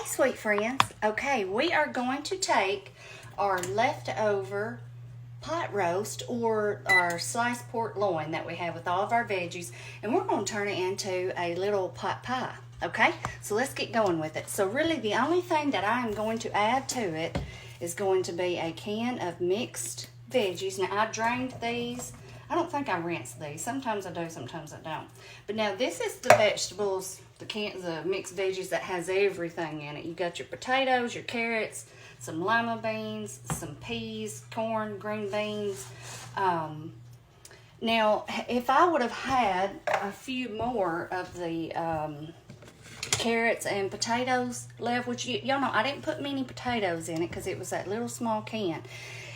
sweet friends. Okay, we are going to take our leftover pot roast or our sliced pork loin that we have with all of our veggies, and we're going to turn it into a little pot pie. Okay, so let's get going with it. So really the only thing that I am going to add to it is going to be a can of mixed veggies. Now I drained these. I don't think I rinsed these. Sometimes I do, sometimes I don't. But now this is the vegetables, the mixed veggies that has everything in it. You got your potatoes, your carrots, some lima beans, some peas, corn, green beans. Now, if I would have had a few more of the carrots and potatoes left, which y'all know I didn't put many potatoes in it because it was that little small can.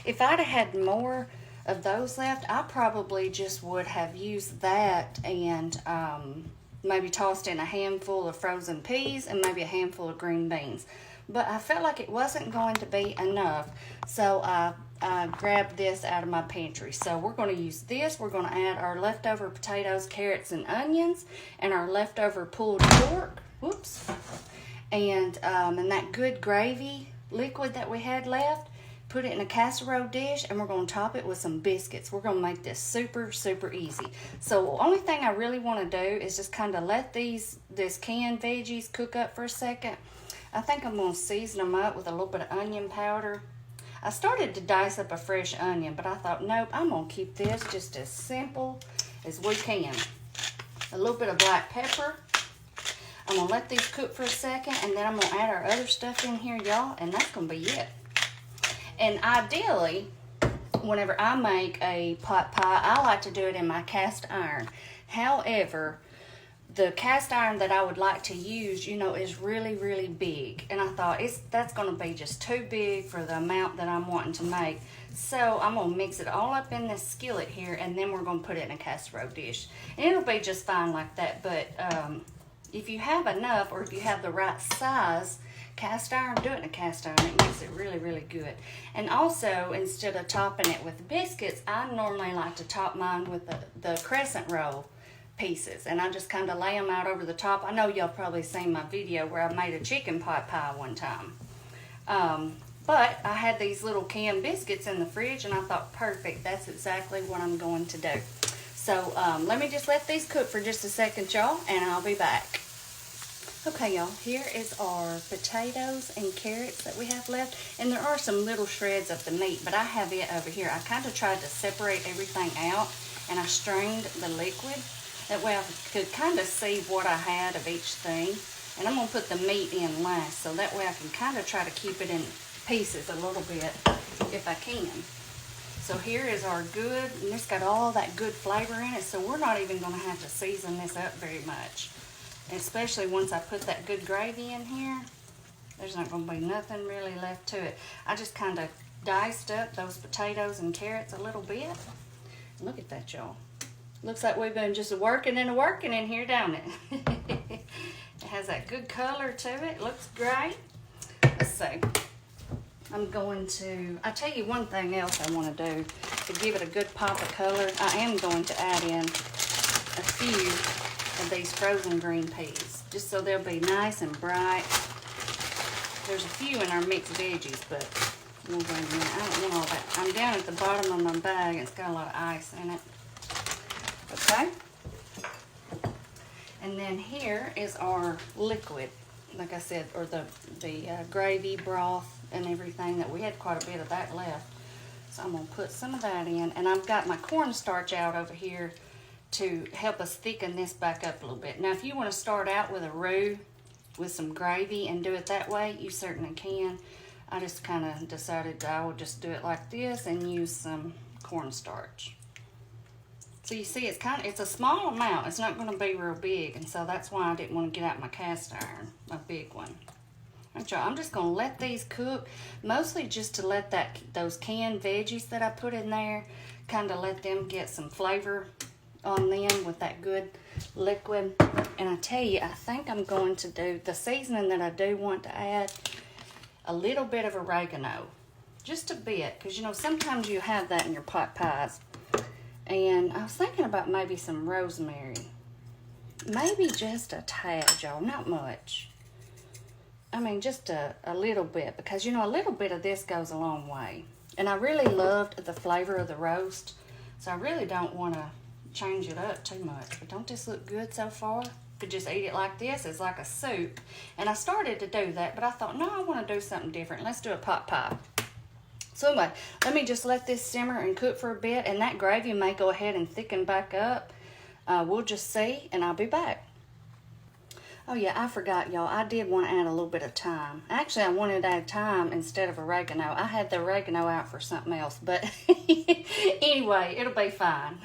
If I'd have had more of those left, I probably just would have used that and maybe tossed in a handful of frozen peas and maybe a handful of green beans. But I felt like it wasn't going to be enough, so I grabbed this out of my pantry. So we're going to use this. We're going to add our leftover potatoes, carrots, and onions, and our leftover pulled pork. Whoops. And that good gravy liquid that we had left. Put it in a casserole dish, and we're going to top it with some biscuits. We're going to make this super, super easy. So the only thing I really want to do is just kind of let this canned veggies cook up for a second. I think I'm going to season them up with a little bit of onion powder. I started to dice up a fresh onion, but I thought, nope, I'm going to keep this just as simple as we can. A little bit of black pepper. I'm going to let these cook for a second, and then I'm going to add our other stuff in here, y'all, and that's going to be it. And ideally, whenever I make a pot pie, I like to do it in my cast iron. However, the cast iron that I would like to use, is really, really big. And I thought that's going to be just too big for the amount that I'm wanting to make. So I'm going to mix it all up in this skillet here, and then we're going to put it in a casserole dish. And it'll be just fine like that. But if you have enough, or if you have the right size cast iron, do it in a cast iron. It makes it really, really good. And also, instead of topping it with biscuits, I normally like to top mine with the crescent roll pieces, and I just kind of lay them out over the top. I know y'all probably seen my video where I made a chicken pot pie one time. But I had these little canned biscuits in the fridge, and I thought, perfect, that's exactly what I'm going to do. So let me just let these cook for just a second, y'all, and I'll be back. Okay, y'all, here is our potatoes and carrots that we have left. And there are some little shreds of the meat, but I have it over here. I kind of tried to separate everything out, and I strained the liquid. That way I could kind of see what I had of each thing. And I'm going to put the meat in last, so that way I can kind of try to keep it in pieces a little bit if I can. So here is our good, and it's got all that good flavor in it, so we're not even going to have to season this up very much. Especially once I put that good gravy in here, there's not going to be nothing really left to it. I just kind of diced up those potatoes and carrots a little bit. Look at that, y'all. Looks like we've been just working in here, don't it? It has that good color to it. Looks great. Let's see. I'll tell you one thing else I want to do to give it a good pop of color. I am going to add in a few of these frozen green peas, just so they'll be nice and bright. There's a few in our mixed veggies, but we'll bring them in. I don't want all that. I'm down at the bottom of my bag, and it's got a lot of ice in it. Okay. And then here is our liquid, like I said, or the gravy, broth, and everything. That we had quite a bit of that left. So I'm going to put some of that in, and I've got my cornstarch out over here to help us thicken this back up a little bit. Now, if you want to start out with a roux with some gravy and do it that way, you certainly can. I just kind of decided I would just do it like this and use some cornstarch. So you see, it's a small amount. It's not going to be real big, and so that's why I didn't want to get out my cast iron, a big one. All right, y'all, I'm just going to let these cook, mostly just to let those canned veggies that I put in there, kind of let them get some flavor on them with that good liquid. And I tell you, I think I'm going to do the seasoning that I do want to add, a little bit of oregano, just a bit, because sometimes you have that in your pot pies. And I was thinking about maybe some rosemary, maybe just a tad, y'all, not much. I mean, just a little bit, because, you know, a little bit of this goes a long way. And I really loved the flavor of the roast, so I really don't want to change it up too much. But don't this look good so far? Could just eat it like this. It's like a soup. And I started to do that, but I thought, no, I want to do something different. Let's do a pot pie. So anyway, let me just let this simmer and cook for a bit, and that gravy may go ahead and thicken back up. We'll just see, and I'll be back. Oh yeah, I forgot, y'all. I did want to add a little bit of thyme. Actually, I wanted to add thyme instead of oregano. I had the oregano out for something else, but anyway, it'll be fine.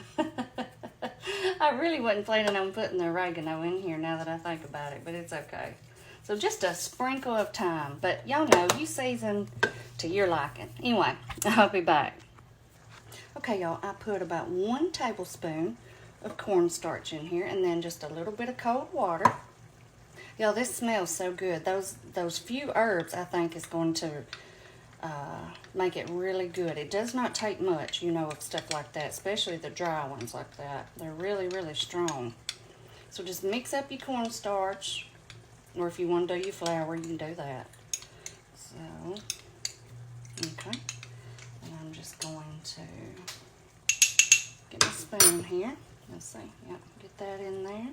I really wasn't planning on putting the oregano in here now that I think about it, but it's okay. So just a sprinkle of thyme, but y'all know, you season to your liking. Anyway, I'll be back. Okay, y'all, I put about 1 tablespoon of cornstarch in here, and then just a little bit of cold water. Y'all, this smells so good. Those few herbs, I think, is going to make it really good. It does not take much, you know, of stuff like that, especially the dry ones like that. They're really, really strong. So just mix up your cornstarch, or if you want to do your flour, you can do that. So, okay. And I'm just going to get my spoon here. Let's see. Yep, get that in there.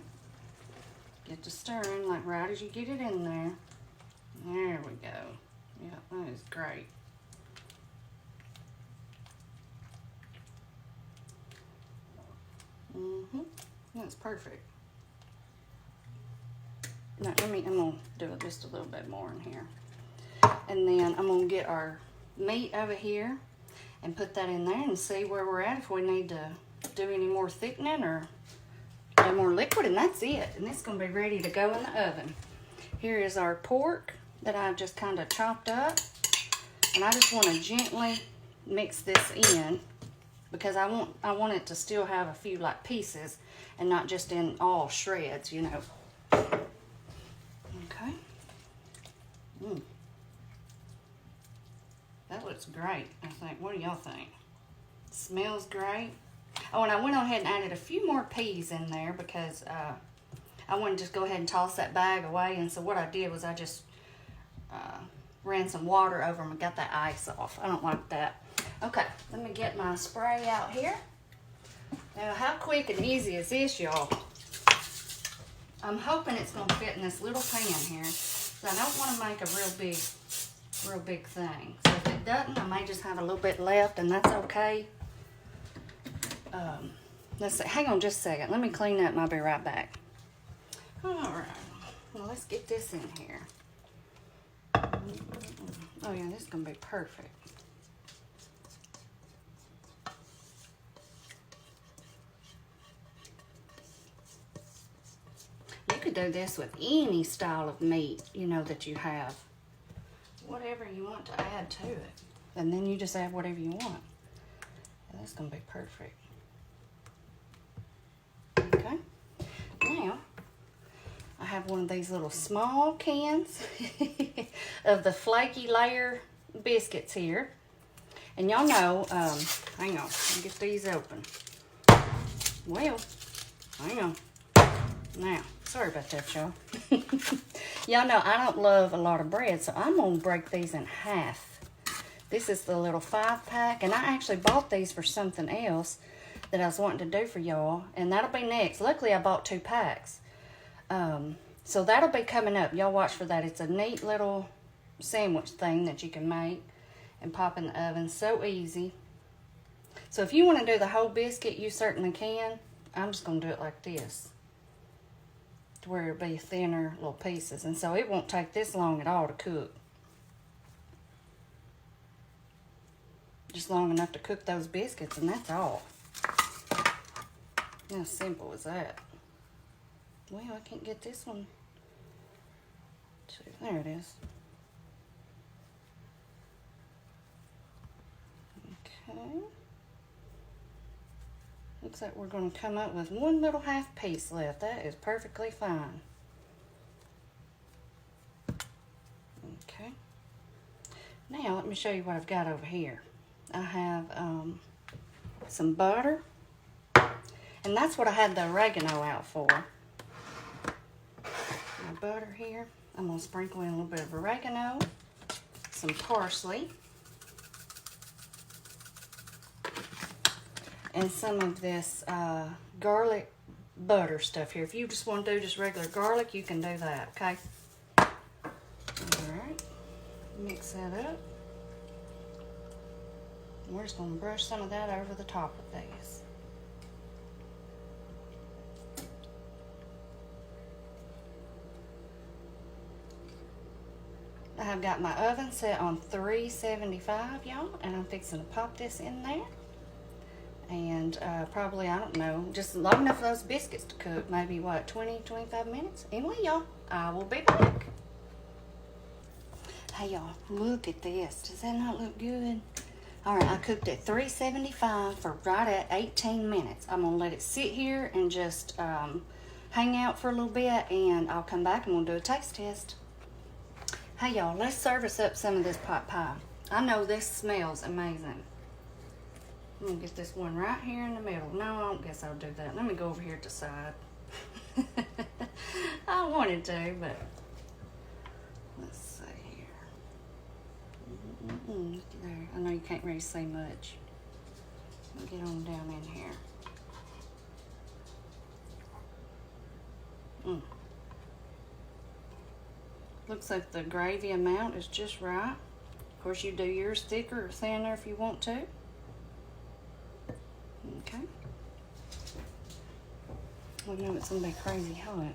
Get to stirring like right as you get it in there. There we go. Yeah, that is great. That's perfect. Now, I'm gonna do it just a little bit more in here. And then I'm gonna get our meat over here and put that in there and see where we're at, if we need to do any more thickening or do more liquid, and that's it. And it's gonna be ready to go in the oven. Here is our pork that I've just kind of chopped up, and I just want to gently mix this in because I want it to still have a few like pieces and not just in all shreds, you know. Okay. That looks great, I think. What do y'all think? Smells great. Oh, and I went ahead and added a few more peas in there because I wanted to just go ahead and toss that bag away. And so what I did was I just ran some water over them and got that ice off. I don't like that. Okay, let me get my spray out here. Now, how quick and easy is this, y'all? I'm hoping it's going to fit in this little pan here. So I don't want to make a real big thing. So if it doesn't, I may just have a little bit left, and that's okay. Let's see. Hang on just a second. Let me clean up and I'll be right back. All right. Well, let's get this in here. Oh, yeah, this is going to be perfect. You could do this with any style of meat, you know, that you have. Whatever you want to add to it. And then you just add whatever you want. And that's going to be perfect. Okay. Now, I have one of these little small cans of the flaky layer biscuits here. And y'all know, hang on, let me get these open. Well, hang on. Now, sorry about that, y'all. Y'all know I don't love a lot of bread, so I'm going to break these in half. This is the little 5-pack, and I actually bought these for something else that I was wanting to do for y'all, and that'll be next. Luckily, I bought 2 packs. So that'll be coming up. Y'all watch for that. It's a neat little sandwich thing that you can make and pop in the oven. So easy. So if you want to do the whole biscuit, you certainly can. I'm just going to do it like this, to where it'll be thinner little pieces. And so it won't take this long at all to cook. Just long enough to cook those biscuits, and that's all. How simple is that? Well, I can't get this one to, there it is. Okay. Looks like we're going to come up with one little half piece left. That is perfectly fine. Okay. Now, let me show you what I've got over here. I have some butter. And that's what I had the oregano out for. My butter here. I'm going to sprinkle in a little bit of oregano, some parsley, and some of this garlic butter stuff here. If you just want to do just regular garlic, you can do that, okay? Alright, mix that up. We're just going to brush some of that over the top of these. I've got my oven set on 375, y'all, and I'm fixing to pop this in there. And probably, I don't know, just long enough for those biscuits to cook. Maybe, what, 20, 25 minutes? Anyway, y'all, I will be back. Hey, y'all, look at this. Does that not look good? All right, I cooked at 375 for right at 18 minutes. I'm going to let it sit here and just hang out for a little bit, and I'll come back and we'll do a taste test. Hey, y'all, let's service up some of this pot pie. I know this smells amazing. I'm going to get this one right here in the middle. No, I don't guess I'll do that. Let me go over here to the side. I wanted to, but let's see here. There. I know you can't really see much. I'll get on down in here. Looks like the gravy amount is just right. Of course, you do yours thicker or thinner if you want to. Okay. I know it's gonna be crazy hot.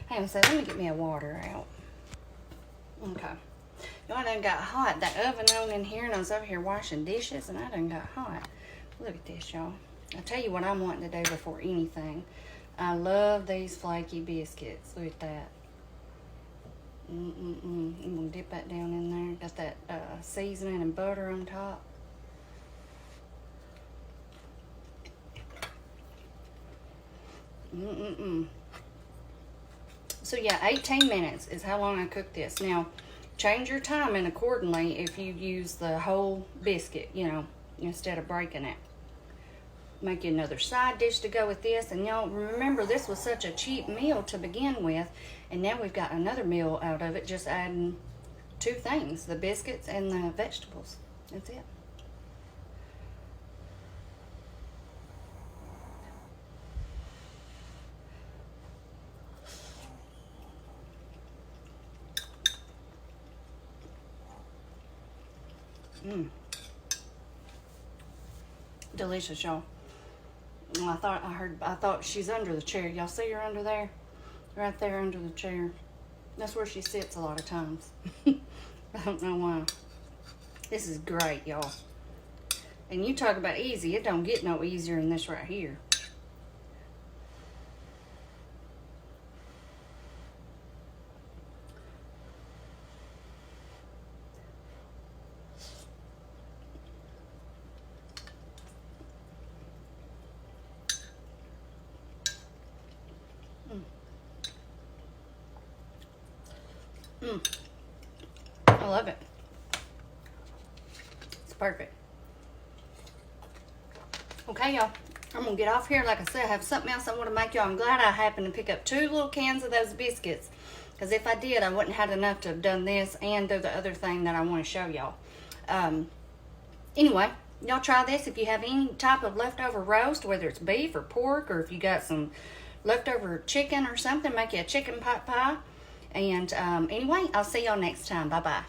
Hang on a second, let me get me a water out. Okay. Y'all done got hot. That oven on in here, and I was over here washing dishes, and I done got hot. Look at this, y'all. I'll tell you what I'm wanting to do before anything. I love these flaky biscuits. Look at that. I'm gonna dip that down in there. Got that seasoning and butter on top. So yeah, 18 minutes is how long I cooked this. Now, change your timing accordingly if you use the whole biscuit, you know, instead of breaking it. Make you another side dish to go with this. And y'all remember, this was such a cheap meal to begin with, and now we've got another meal out of it, just adding two things, the biscuits and the vegetables. That's it. Delicious, y'all. I thought she's under the chair. Y'all see her under there? Right there under the chair. That's where she sits a lot of times. I don't know why. This is great, y'all. And you talk about easy. It don't get no easier than this right here. I love it. It's perfect. Okay, y'all. I'm going to get off here. Like I said, I have something else I want to make y'all. I'm glad I happened to pick up 2 little cans of those biscuits. Because if I did, I wouldn't have had enough to have done this and do the other thing that I want to show y'all. Anyway, y'all try this. If you have any type of leftover roast, whether it's beef or pork, or if you got some leftover chicken or something, make you a chicken pot pie. And anyway, I'll see y'all next time. Bye-bye.